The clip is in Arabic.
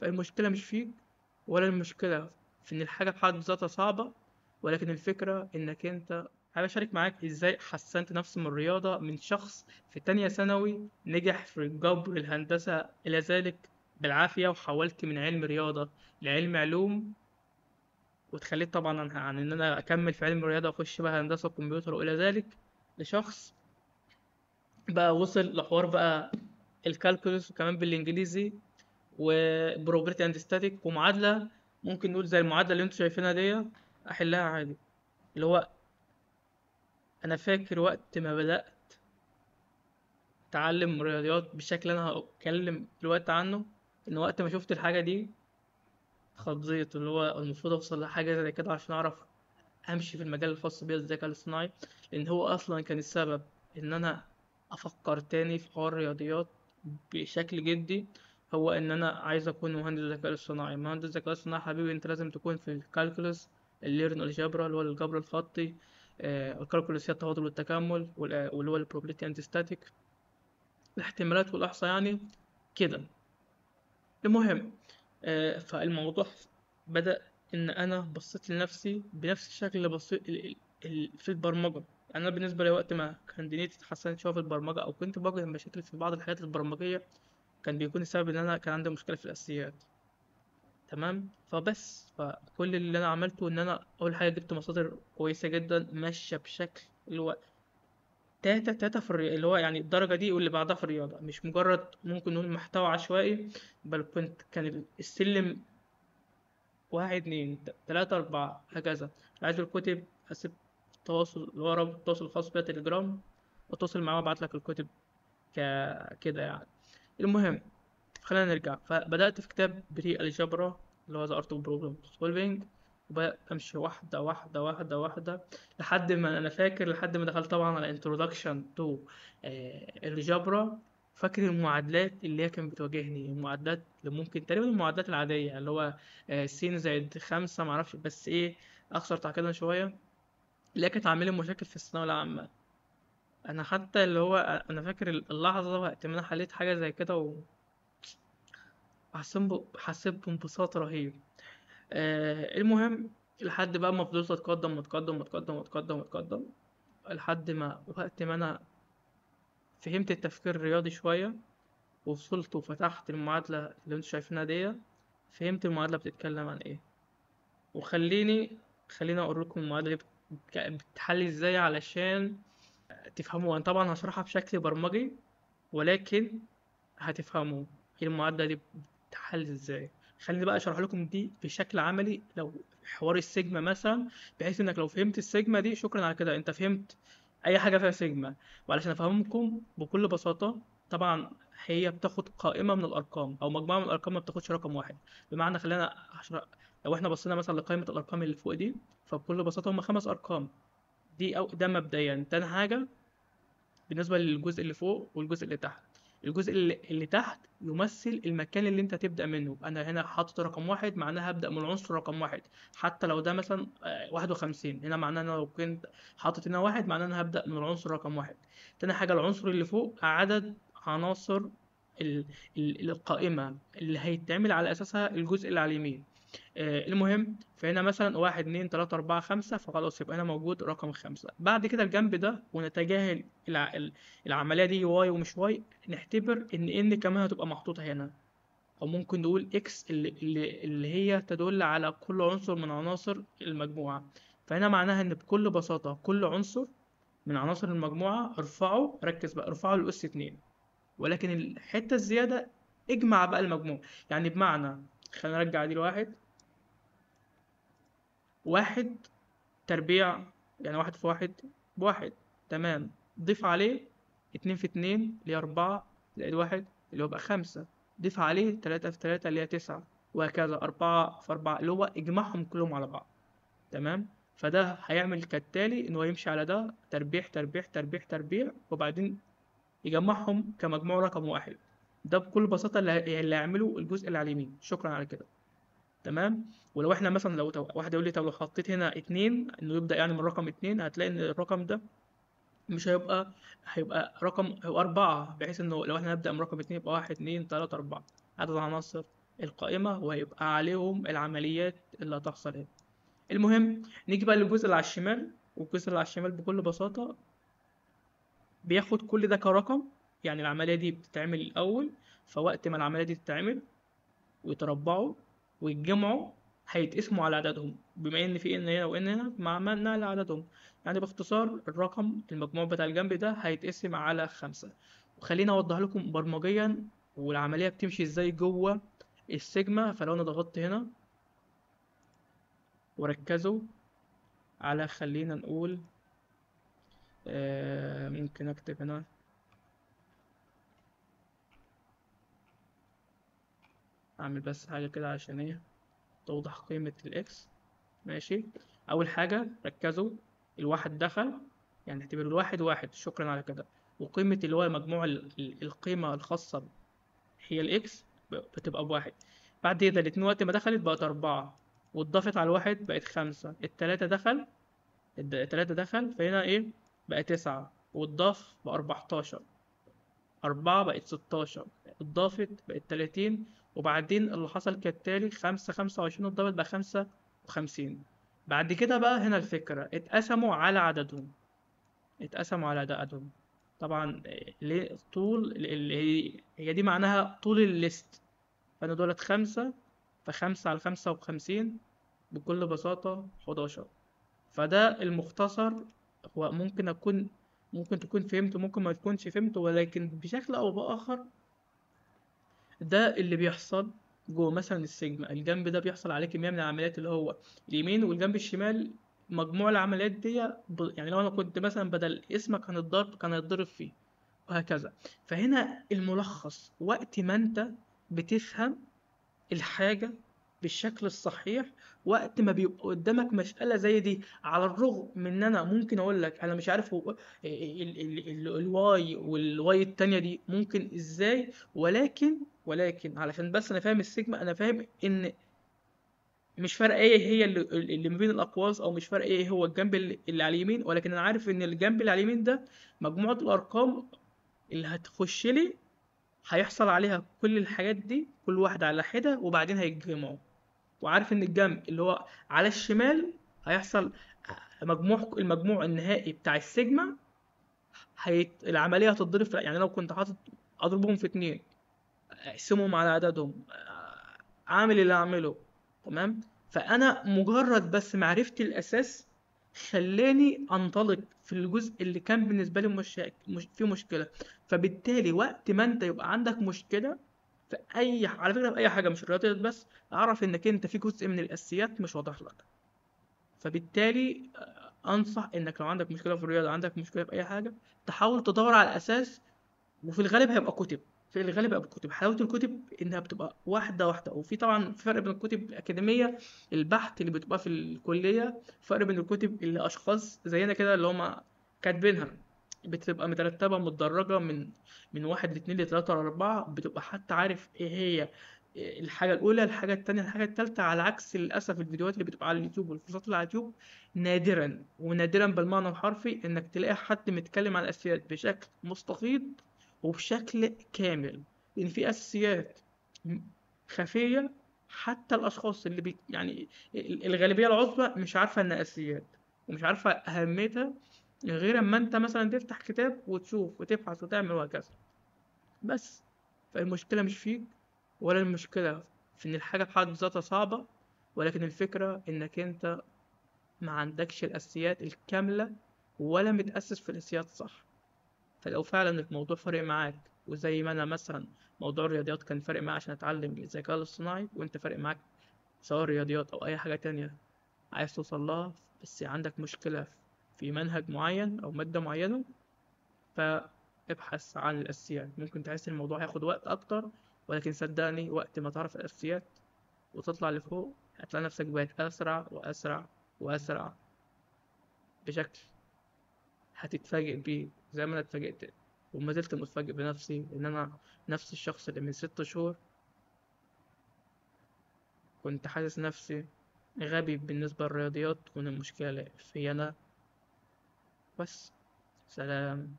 فالمشكلة مش فيك، ولا المشكلة في إن الحاجة بحد ذاتها صعبة، ولكن الفكرة إنك أنت. حابب أشارك معاك إزاي حسنت نفسي من الرياضة، من شخص في تانية ثانوي نجح في الجبر الهندسة إلى ذلك بالعافية، وحولت من علم رياضة لعلم علوم، واتخليت طبعا عن إن أنا أكمل في علم الرياضة وأخش بقى هندسة كمبيوتر وإلى ذلك، لشخص بقى وصل لحوار بقى الكالكولس وكمان بالإنجليزي، وبروبرتي اند ستاتيك، ومعادله ممكن نقول زي المعادله اللي انتوا شايفينها دي احلها عادي. اللي هو انا فاكر وقت ما بدات اتعلم رياضيات بالشكل اللي انا هتكلم دلوقتي عنه، ان وقت ما شفت الحاجه دي خضيت، اللي هو المفروض اوصل لحاجه زي كده عشان اعرف امشي في المجال الخاص بيا الذكاء الاصطناعي، لان هو اصلا كان السبب ان انا افكر تاني في حوار الرياضيات بشكل جدي. هو ان انا عايز اكون مهندس ذكاء اصطناعي. مهندس ذكاء اصطناعي حبيبي انت لازم تكون في الكالكولس، الليرن الجبرا اللي هو الجبر الخطي، الكالكولس هي التفاضل والتكامل واللي هو البروبابيلتي اند ستاتيك، الاحتمالات والاحصاء يعني كده. المهم، فالموضوع بدأ إن أنا بصيت لنفسي بنفس الشكل اللي بصيت في البرمجة. يعني أنا بالنسبة لي وقت ما كان دنيتي اتحسنت شوية في البرمجة، أو كنت بواجه مشاكل في بعض الحاجات البرمجية، كان بيكون السبب إن أنا كان عندي مشكلة في الأساسيات. تمام. فكل اللي أنا عملته إن أنا أول حاجة جبت مصادر كويسة جدا ماشية بشكل اللي هو تاتا تاتا في الرياضة، اللي هو يعني الدرجة دي واللي بعدها في الرياضة، مش مجرد ممكن نقول محتوى عشوائي، بل كان السلم واحد اتنين تلاتة أربعة هكذا. عايز الكتب هسيب التواصل اللي هو رابط التواصل الخاص بيا تليجرام، واتواصل معاه وابعت لك الكتب كده يعني. المهم، خلينا نرجع. فبدأت في كتاب بري الجبرا اللي هو ذا ارت اوف بروبلم سولفينج، وبدأت أمشي واحدة واحدة واحدة واحدة لحد ما أنا فاكر، لحد ما دخلت طبعا على introduction to الجبرا. فاكر المعادلات اللي هي كانت بتواجهني، المعادلات اللي ممكن تقريبا المعادلات العادية اللي هو س زائد خمسة معرفش بس إيه، أكثر تعقيدا شوية، اللي هي كانت عاملة لي مشاكل في الثانوية العامة. أنا حتى اللي هو أنا فاكر اللحظة وقت ما أنا حليت حاجة زي كده، حسيت بانبساط رهيب. المهم، لحد بقى ما فضلت اتقدم متقدم متقدم متقدم متقدم، لحد ما وقت ما انا فهمت التفكير الرياضي شوية، ووصلت وفتحت المعادلة اللي انتوا شايفينها دي، فهمت المعادلة بتتكلم عن ايه. خليني اقول لكم المعادلة دي بتتحل ازاي علشان تفهموها. انا طبعا هشرحها بشكل برمجي، ولكن هتفهموا المعادلة دي بتتحل ازاي. خليني بقى اشرح لكم دي بشكل عملي، لو حوار السيجما مثلا، بحيث انك لو فهمت السيجما دي شكرا على كده انت فهمت اي حاجة فيها سيجما. وعلشان افهمكم بكل بساطة، طبعا هي بتاخد قائمة من الارقام او مجموعة من الارقام، ما بتاخدش رقم واحد. بمعنى خلينا أشرح. لو احنا بصينا مثلا لقائمة الارقام اللي فوق دي، فبكل بساطة هم خمس ارقام. دي او ده مبدئيا. تاني حاجة، بالنسبة للجزء اللي فوق والجزء اللي تحت، الجزء اللي تحت يمثل المكان اللي انت هتبدأ منه. انا هنا حاطط رقم واحد، معناها هبدأ من العنصر رقم واحد. حتى لو ده مثلا 51، هنا معناه ان انا لو كنت حاطط هنا واحد، معناه ان انا هبدأ من العنصر رقم واحد. تاني حاجة، العنصر اللي فوق عدد عناصر القائمة اللي هيتعمل على أساسها الجزء اللي على اليمين. المهم، فهنا مثلا واحد اتنين تلاتة أربعة خمسة، فخلاص يبقى هنا موجود رقم خمسة. بعد كده الجنب ده، ونتجاهل العملية دي واي ومش واي، نعتبر إن كمان هتبقى محطوطة هنا، أو ممكن نقول إكس اللي هي تدل على كل عنصر من عناصر المجموعة. فهنا معناها إن بكل بساطة كل عنصر من عناصر المجموعة ارفعه، ركز بقى، ارفعه لأس اتنين، ولكن الحتة الزيادة اجمع بقى المجموع. يعني بمعنى، خلينا نرجع دي لواحد. واحد تربيع، يعني واحد في واحد بواحد، تمام. ضيف عليه اتنين في اتنين اللي هي أربعة، زائد واحد اللي هو بقى خمسة. ضيف عليه تلاتة في تلاتة اللي هي تسعة، وهكذا أربعة في أربعة اللي هو اجمعهم كلهم على بعض. تمام. فده هيعمل كالتالي إن هو يمشي على ده تربيع تربيع تربيع تربيع، وبعدين يجمعهم كمجموع رقم واحد. ده بكل بساطة اللي هيعمله الجزء اللي على اليمين. شكرا على كده. تمام. ولو احنا مثلا لو واحد يقول لي طب لو حطيت هنا اتنين، انه يبدأ يعني من رقم اتنين، هتلاقي ان الرقم ده مش هيبقى رقم، هيبقى أربعة، بحيث انه لو احنا نبدأ من رقم اتنين يبقى واحد اتنين تلاتة أربعة. عدد عناصر القائمة وهيبقى عليهم العمليات اللي هتحصل هنا. المهم نيجي بقى للجزء اللي على الشمال، والجزء اللي على الشمال بكل بساطة بياخد كل ده كرقم. يعني العملية دي بتتعمل الأول، فوقت ما العملية دي تتعمل ويتربعوا ويتجمعوا هيتقسموا على عددهم، بما ان في ان هنا وان هنا مع عملنا على عددهم. يعني باختصار الرقم المجموع بتاع الجنب ده هيتقسم على 5. وخليني اوضح لكم برمجيا والعملية بتمشي ازاي جوه السيجما. فلو انا ضغطت هنا وركزوا على، خلينا نقول ممكن اكتب هنا اعمل بس حاجة كده عشان ايه توضح قيمة الاكس. ماشي. اول حاجه ركزوا، الواحد دخل، يعني اعتبر الواحد واحد، شكرا على كده. وقيمه اللي هو مجموع القيمه الخاصه هي الاكس بتبقى بواحد. بعد كده الاتنين وقت ما دخلت بقت 4، واتضافت على الواحد بقت 5. التلاتة دخل فهنا ايه بقى 9، واتضاف بقى 14. 4 بقت 16، اتضافت بقت 30. وبعدين اللي حصل كالتالي 25 اتضافت بقى 55. بعد كده بقى هنا الفكرة اتقسموا على عددهم. طبعا ليه طول اللي هي دي معناها طول الليست. فأنا دولت 5، فخمسة على 55 بكل بساطة 11. فده المختصر. هو ممكن تكون فهمت، ممكن ما تكونش فهمت، ولكن بشكل أو بآخر ده اللي بيحصل جوه مثلا السيجما. الجنب ده بيحصل عليه كمية من العمليات اللي هو اليمين، والجنب الشمال مجموع العمليات دي يعني لو أنا كنت مثلا بدل اسمك هنتضرب كان هيتضرب فيه، وهكذا. فهنا الملخص، وقت ما أنت بتفهم الحاجة بالشكل الصحيح، وقت ما بيبقى قدامك مسألة زي دي، على الرغم من ان انا ممكن اقول لك انا مش عارف هو الواي والواي التانية دي ممكن ازاي، ولكن علشان بس انا فاهم السيجما، انا فاهم ان مش فارقه ايه هي اللي ما بين الاقواس، او مش فارقه ايه هو الجنب اللي على اليمين، ولكن انا عارف ان الجنب اللي على اليمين ده مجموعة الارقام اللي هتخش لي هيحصل عليها كل الحاجات دي كل واحدة على حدة، وبعدين هيتجمعوا. وعارف ان الجنب اللي هو على الشمال هيحصل المجموع النهائي بتاع السيجما. العملية هتتضرب يعني لو كنت حاطط اضربهم في 2، اقسمهم على عددهم، عامل اللي اعمله، تمام. فانا مجرد بس معرفتي الاساس خلاني انطلق في الجزء اللي كان بالنسبه لي مش فيه مشكله. فبالتالي وقت ما انت يبقى عندك مشكله في على فكره في اي حاجه مش الرياضيات بس، اعرف انك انت في جزء من الاساسيات مش واضح لك. فبالتالي انصح انك لو عندك مشكله في الرياضه، عندك مشكله في اي حاجه، تحاول تدور على الاساس. وفي الغالب هيبقى كتب، حلاوة الكتب إنها بتبقى واحدة واحدة. وفي طبعا فرق بين الكتب الأكاديمية البحت اللي بتبقى في الكلية، فرق بين الكتب اللي أشخاص زينا كده اللي هما كاتبينها، بتبقى مترتبة متدرجة من واحد لاتنين لتلاتة لأربعة، بتبقى حتى عارف إيه هي الحاجة الأولى، الحاجة التانية، الحاجة التالتة. على عكس للأسف الفيديوهات اللي بتبقى على اليوتيوب والكورسات اللي على اليوتيوب، نادرا ونادرا بالمعنى الحرفي إنك تلاقي حد متكلم عن الأساسيات بشكل مستفيض وبشكل كامل. لأن في أساسيات م- خفية، حتى الأشخاص اللي يعني الغالبية العظمى مش عارفة إنها أساسيات، ومش عارفة أهميتها، غير أما أنت مثلا تفتح كتاب وتشوف وتبحث وتعمل وهكذا. بس فالمشكلة مش فيك، ولا المشكلة في إن الحاجة بحد ذاتها صعبة، ولكن الفكرة إنك أنت ما عندكش الأساسيات الكاملة، ولا متأسس في الأساسيات صح. فلو فعلا الموضوع فارق معاك، وزي ما انا مثلا موضوع الرياضيات كان فارق معايا عشان اتعلم الذكاء الاصطناعي، وانت فارق معاك سواء رياضيات او اي حاجة تانية عايز توصل لها، بس عندك مشكلة في منهج معين او مادة معينة، فابحث عن الاساسيات. ممكن تحس إن الموضوع هياخد وقت اكتر، ولكن صدقني وقت ما تعرف الاساسيات وتطلع لفوق هتلاقي نفسك بقيت اسرع واسرع واسرع بشكل هتتفاجئ بيه زي ما انا اتفاجئت. وما زلت متفاجئ بنفسي ان انا نفس الشخص اللي من 6 شهور كنت حاسس نفسي غبي بالنسبة للرياضيات، تكون المشكلة في انا بس. سلام.